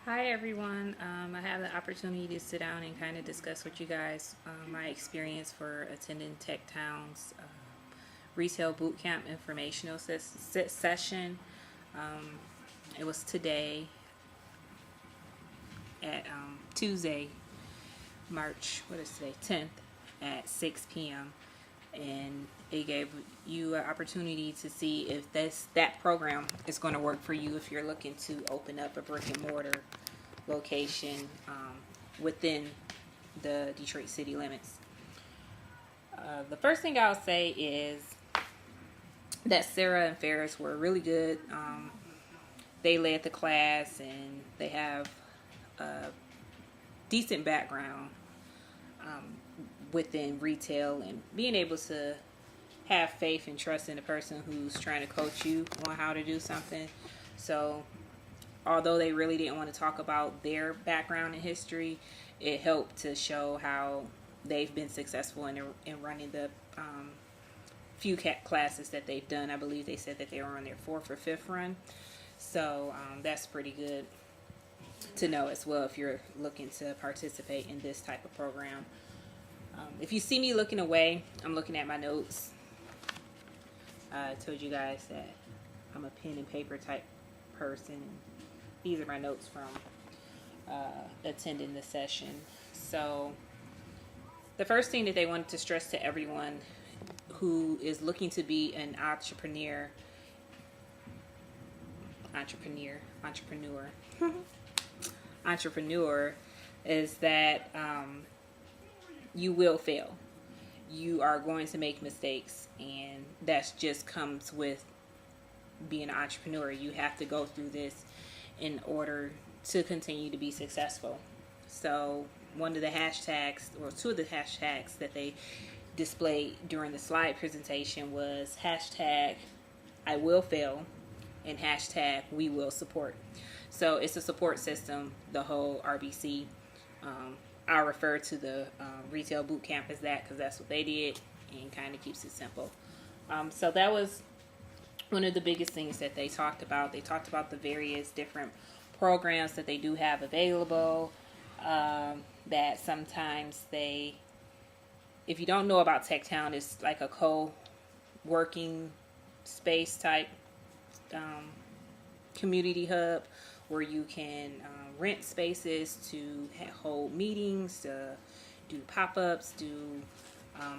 Hi everyone. I have the opportunity to sit down and kind of discuss with you guys my experience for attending Tech Town's retail bootcamp informational session. Um, it was today at Tuesday, March, what is today, 10th at 6 p.m. And it gave you an opportunity to see if that program is going to work for you if you're looking to open up a brick and mortar location within the Detroit city limits. The first thing I'll say is that Sarah and Ferris were really good. They led the class and they have a decent background within retail and being able to have faith and trust in the person who's trying to coach you on how to do something. So although they really didn't want to talk about their background and history, it helped to show how they've been successful in running the few classes that they've done. I believe they said that they were on their 4th or 5th run. So that's pretty good to know as well if you're looking to participate in this type of program. If you see me looking away, I'm looking at my notes. I told you guys that I'm a pen and paper type person. These are my notes from attending the session. So the first thing that they wanted to stress to everyone who is looking to be an entrepreneur is that you will fail. You are going to make mistakes, and that just comes with being an entrepreneur. You have to go through this in order to continue to be successful. So one of the hashtags, or two of the hashtags that they displayed during the slide presentation was hashtag I will fail and hashtag we will support. So it's a support system, the whole RBC. I refer to the retail boot camp as that because that's what they did, and kind of keeps it simple. So that was one of the biggest things that they talked about. They talked about the various different programs that they do have available, that sometimes if you don't know about Tech Town, it's like a co-working space type community hub where you can rent spaces to hold meetings, do pop-ups, do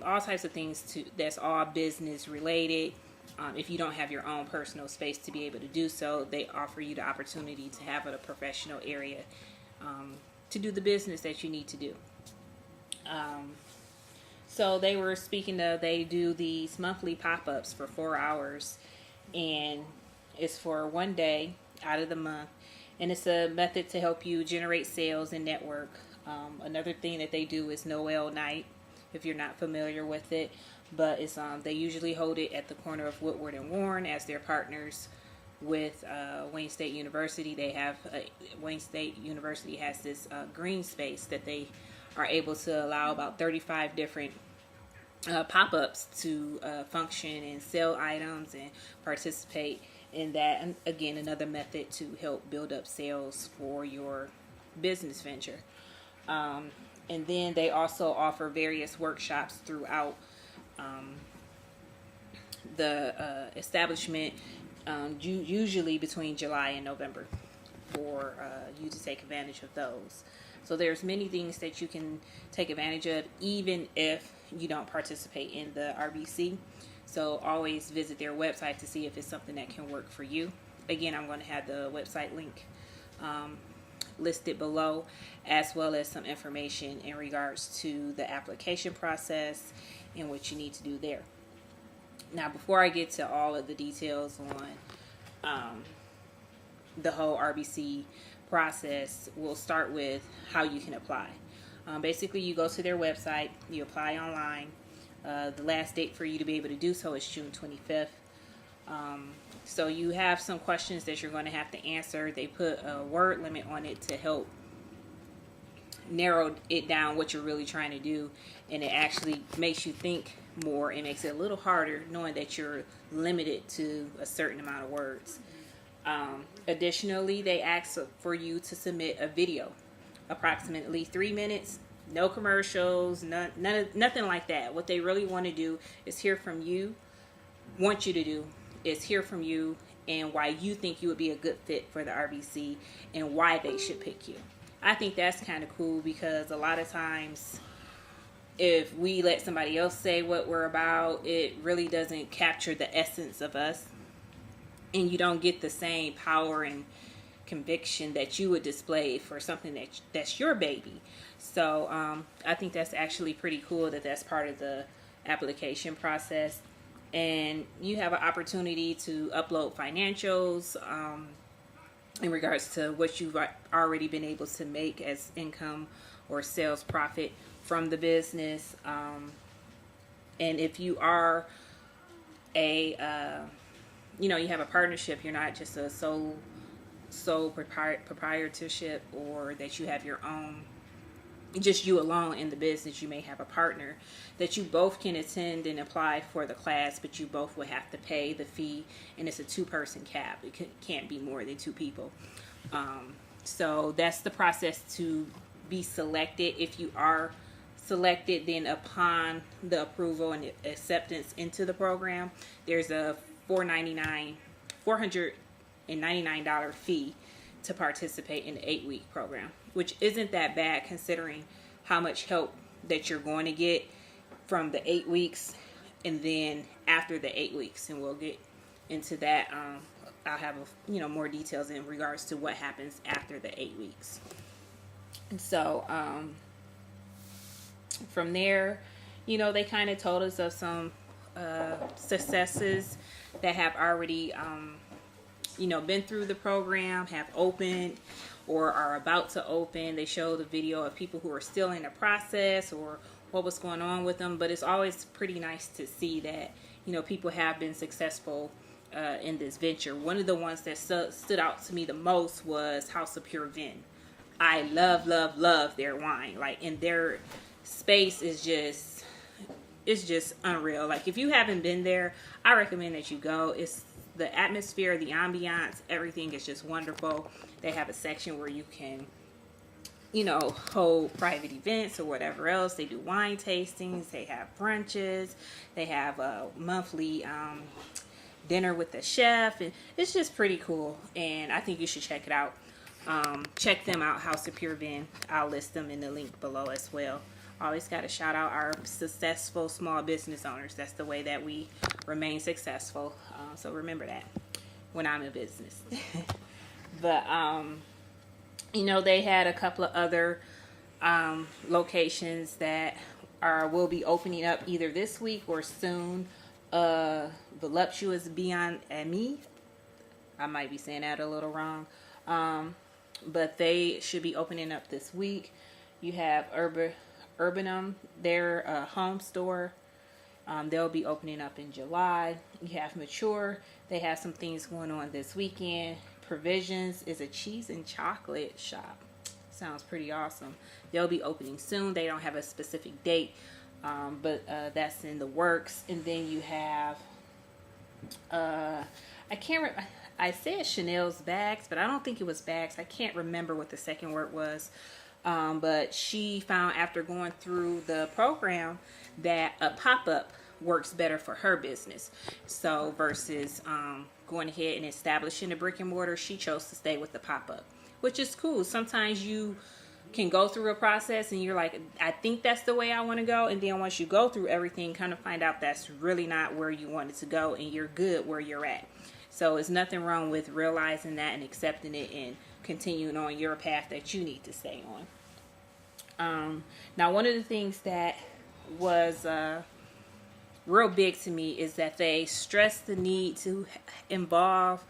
all types of things that's all business related. If you don't have your own personal space to be able to do so, they offer you the opportunity to have a professional area to do the business that you need to do. So they were speaking of, they do these monthly pop-ups for 4 hours, and it's for one day out of the month, and it's a method to help you generate sales and network. Another thing that they do is Noel night, if you're not familiar with it, but it's they usually hold it at the corner of Woodward and Warren as their partners with Wayne State University. They have Wayne State University has this green space that they are able to allow about 35 different pop-ups to function and sell items and participate in that. And again, another method to help build up sales for your business venture. And then they also offer various workshops throughout the establishment, usually between July and November, for you to take advantage of those. So there's many things that you can take advantage of even if you don't participate in the RBC. So always visit their website to see if it's something that can work for you. Again, I'm going to have the website link listed below, as well as some information in regards to the application process and what you need to do there. Now, before I get to all of the details on the whole RBC process, we'll start with how you can apply. Basically, you go to their website, you apply online. The last date for you to be able to do so is June 25th. So you have some questions that you're going to have to answer. They put a word limit on it to help narrow it down what you're really trying to do, and it actually makes you think more. It makes it a little harder knowing that you're limited to a certain amount of words. Additionally, they ask for you to submit a video, approximately 3 minutes, no commercials, nothing like that. What they really want to do is hear from you, want you to do is hear from you and why you think you would be a good fit for the RBC and why they should pick you. I think that's kind of cool because a lot of times if we let somebody else say what we're about, it really doesn't capture the essence of us. And you don't get the same power and conviction that you would display for something that's your baby. So I think that's actually pretty cool that that's part of the application process. And you have an opportunity to upload financials in regards to what you've already been able to make as income or sales profit from the business. And if you are you have a partnership, you're not just a sole proprietorship, or that you have your own, just you alone in the business. You may have a partner that you both can attend and apply for the class, but you both will have to pay the fee, and it's a 2-person cap. It can't be more than 2 people. So that's the process to be selected. If you are selected, then upon the approval and acceptance into the program, there's a $499 fee to participate in the 8-week program, which isn't that bad considering how much help that you're going to get from the 8 weeks and then after the 8 weeks. And we'll get into that. I'll have more details in regards to what happens after the 8 weeks. And so from there, they kind of told us of some successes that have already been through the program, have opened or are about to open. They show the video of people who are still in the process or what was going on with them. But it's always pretty nice to see that people have been successful in this venture. One of the ones that stood out to me the most was House of Pure Vin. I love their wine. And their space is just unreal. If you haven't been there, I recommend that you go. It's the atmosphere, the ambiance, everything is just wonderful. They have a section where you can hold private events or whatever else. They do wine tastings, they have brunches, they have a monthly dinner with the chef, and it's just pretty cool, and I think you should check it out. Check them out, House of Pure Vin. I'll list them in the link below as well. Always got to shout out our successful small business owners. That's the way that we remain successful. So remember that when I'm in business. But, they had a couple of other locations that will be opening up either this week or soon. Voluptuous Beyond Ami. I might be saying that a little wrong. But they should be opening up this week. You have Urbanum, their home store. They'll be opening up in July. You have Mature. They have some things going on this weekend. Provisions is a cheese and chocolate shop. Sounds pretty awesome. They'll be opening soon. They don't have a specific date, but that's in the works. And then you have, I said Chanel's bags, but I don't think it was bags. I can't remember what the second word was. But she found after going through the program that a pop-up works better for her business. So versus going ahead and establishing a brick and mortar, she chose to stay with the pop-up, which is cool. Sometimes you can go through a process and you're like, I think that's the way I want to go. And then once you go through everything, kind of find out that's really not where you wanted to go and you're good where you're at. So it's nothing wrong with realizing that and accepting it and continuing on your path that you need to stay on. Now, one of the things that was real big to me is that they stressed the need to involve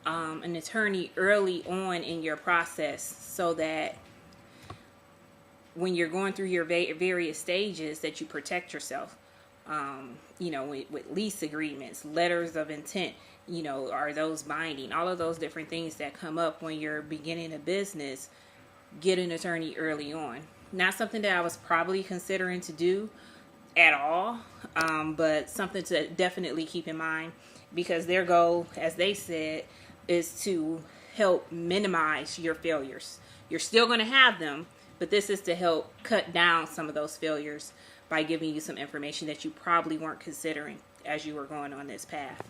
an attorney early on in your process so that when you're going through your various stages that you protect yourself. With lease agreements, letters of intent, are those binding? All of those different things that come up when you're beginning a business, get an attorney early on. Not something that I was probably considering to do at all, but something to definitely keep in mind because their goal, as they said, is to help minimize your failures. You're still going to have them, but this is to help cut down some of those failures by giving you some information that you probably weren't considering as you were going on this path.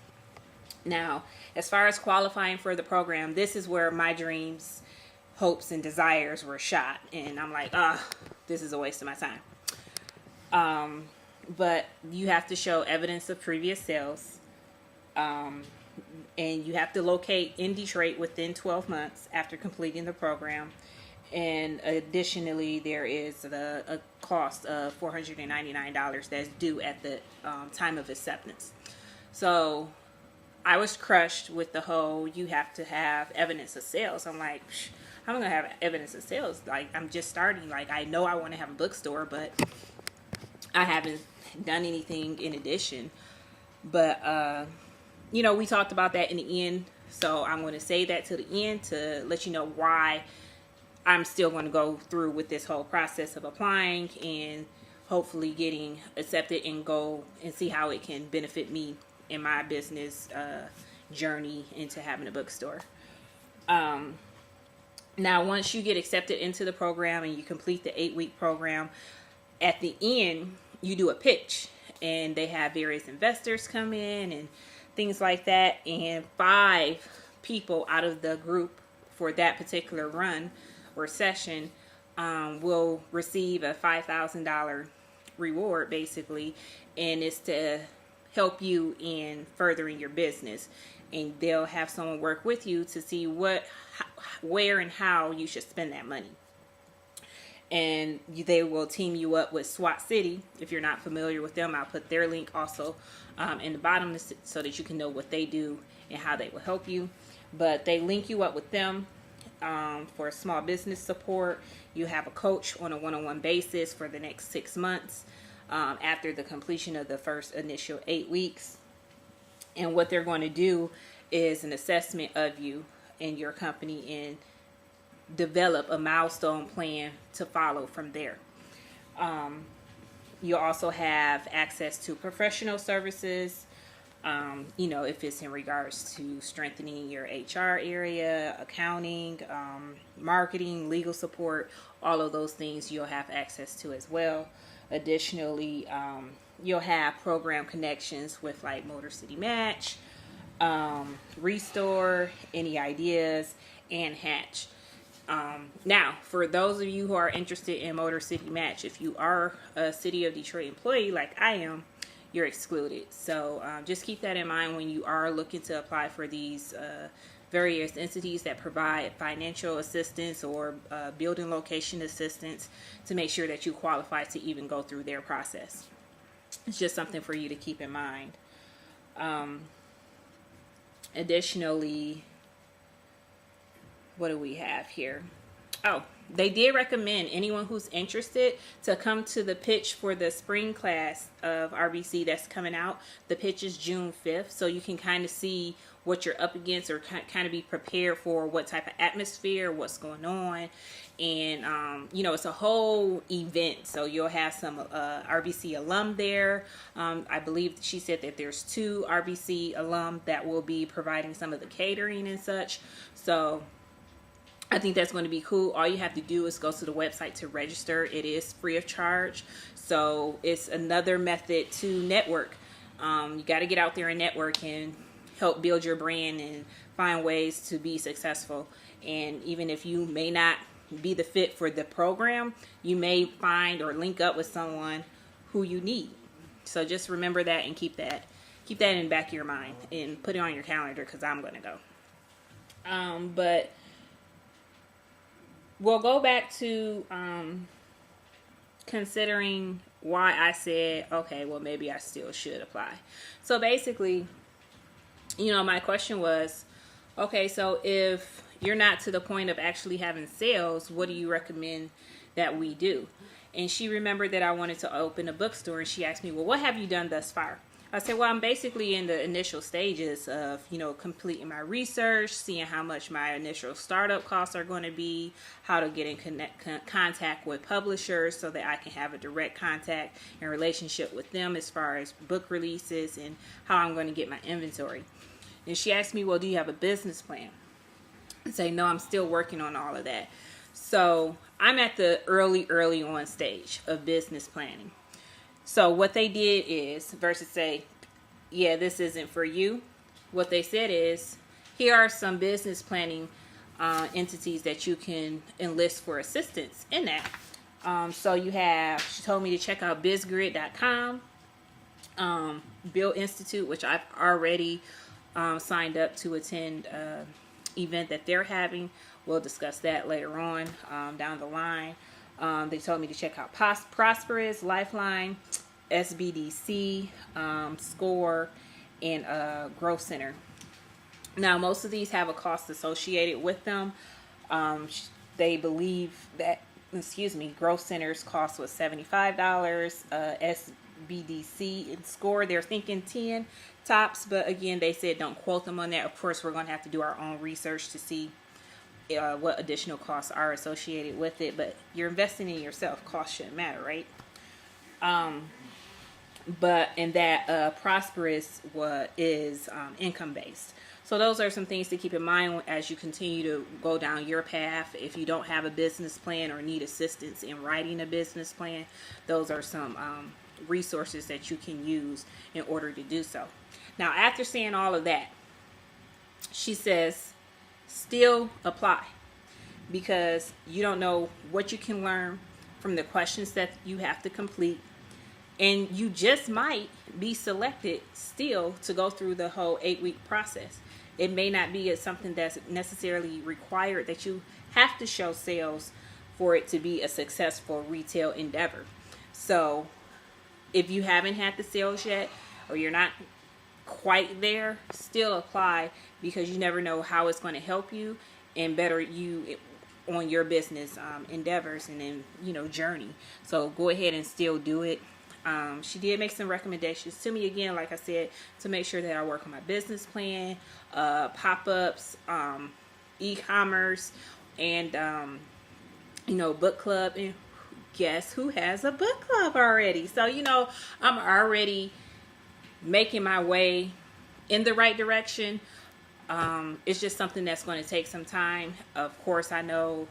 Now, as far as qualifying for the program, this is where my dreams, hopes, and desires were shot. And I'm like, this is a waste of my time. But you have to show evidence of previous sales. And you have to locate in Detroit within 12 months after completing the program. And additionally, there is a cost of $499 that's due at the time of acceptance. So I was crushed with the whole, you have to have evidence of sales. I'm like, I'm going to have evidence of sales. Like, I'm just starting. Like, I know I want to have a bookstore, but I haven't done anything in addition. But, we talked about that in the end. So I'm going to say that to the end to let you know why I'm still going to go through with this whole process of applying and hopefully getting accepted and go and see how it can benefit me in my business journey into having a bookstore. Now, once you get accepted into the program and you complete the 8-week program, at the end, you do a pitch. And they have various investors come in and things like that. And 5 people out of the group for that particular run or session will receive a $5,000 reward, basically. And it's to help you in furthering your business. And they'll have someone work with you to see where and how you should spend that money. And they will team you up with SWAT City. If you're not familiar with them, I'll put their link also in the bottom so that you can know what they do and how they will help you. But they link you up with them for small business support. You have a coach on a one-on-one basis for the next 6 months after the completion of the first initial 8 weeks. And what they're going to do is an assessment of you and your company and develop a milestone plan to follow from there. You'll also have access to professional services, if it's in regards to strengthening your HR area, accounting, marketing, legal support, all of those things you'll have access to as well. Additionally, you'll have program connections with like Motor City Match, Restore, Any Ideas, and Hatch. Now, for those of you who are interested in Motor City Match, if you are a City of Detroit employee like I am, you're excluded. So just keep that in mind when you are looking to apply for these various entities that provide financial assistance or building location assistance, to make sure that you qualify to even go through their process. It's just something for you to keep in mind. Additionally, what do we have here? Oh, they did recommend anyone who's interested to come to the pitch for the spring class of RBC that's coming out. The pitch is June 5th, so you can kind of see what you're up against or kind of be prepared for what type of atmosphere, what's going on. And, it's a whole event. So you'll have some RBC alum there. I believe she said that there's 2 RBC alum that will be providing some of the catering and such. So I think that's going to be cool. All you have to do is go to the website to register. It is free of charge. So it's another method to network. You got to get out there and network and help build your brand and find ways to be successful. And even if you may not be the fit for the program, you may find or link up with someone who you need. So just remember that and keep that in the back of your mind and put it on your calendar, because I'm going to go. But we'll go back to considering why I said, okay, well, maybe I still should apply. So basically, my question was, okay, so if you're not to the point of actually having sales, what do you recommend that we do? And she remembered that I wanted to open a bookstore, and she asked me, well, what have you done thus far? I said, well, I'm basically in the initial stages of, completing my research, seeing how much my initial startup costs are going to be, how to get in contact with publishers so that I can have a direct contact and relationship with them as far as book releases, and how I'm going to get my inventory. And she asked me, well, do you have a business plan? I say, no, I'm still working on all of that. So I'm at the early on stage of business planning. So what they did is, versus say, yeah, this isn't for you, what they said is, here are some business planning entities that you can enlist for assistance in that. So you have, she told me to check out Bizgrid.com, Bill Institute, which I've already signed up to attend event that they're having. We'll discuss that later on down the line. They told me to check out Prosperous, Lifeline, SBDC, Score, and Growth Center. Now, most of these have a cost associated with them. They believe that, Growth Center's cost was $75. SBDC and Score, they're thinking 10 tops, but again, they said don't quote them on that. Of course, we're going to have to do our own research to see what additional costs are associated with it, but you're investing in yourself. Cost shouldn't matter, right? But in that Prosperous is income based. So those are some things to keep in mind as you continue to go down your path. If you don't have a business plan or need assistance in writing a business plan, those are some resources that you can use in order to do so. Now, after saying all of that, she says, still apply, because you don't know what you can learn from the questions that you have to complete. And you just might be selected still to go through the whole 8-week process. It may not be something that's necessarily required that you have to show sales for it to be a successful retail endeavor. So if you haven't had the sales yet, or you're not quite there, still apply, because you never know how it's going to help you and better you on your business endeavors and then, journey. So go ahead and still do it. She did make some recommendations to me, again, like I said, to make sure that I work on my business plan, pop-ups, e-commerce, and, book club. And guess who has a book club already? So, I'm already making my way in the right direction. It's just something that's going to take some time. Of course, I know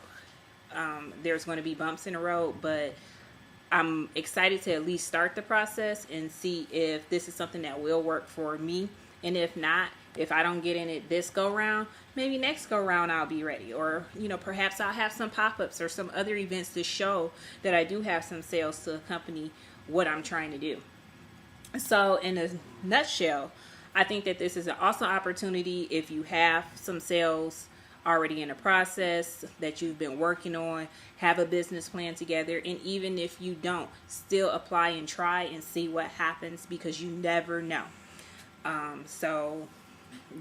there's going to be bumps in the road, but I'm excited to at least start the process and see if this is something that will work for me. And if not, if I don't get in it this go round, maybe next go round I'll be ready. Or, perhaps I'll have some pop-ups or some other events to show that I do have some sales to accompany what I'm trying to do. So in a nutshell, I think that this is an awesome opportunity if you have some sales already in the process that you've been working on, have a business plan together, and even if you don't, still apply and try and see what happens, because you never know. So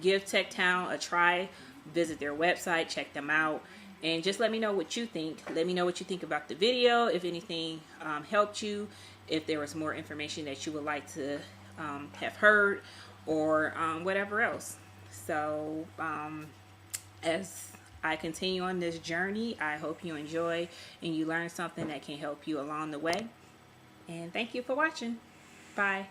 give TechTown a try, visit their website, check them out, and just let me know what you think. Let me know what you think about the video, if anything helped you, if there was more information that you would like to have heard, or whatever else. So as I continue on this journey, I hope you enjoy and you learn something that can help you along the way. And thank you for watching. Bye.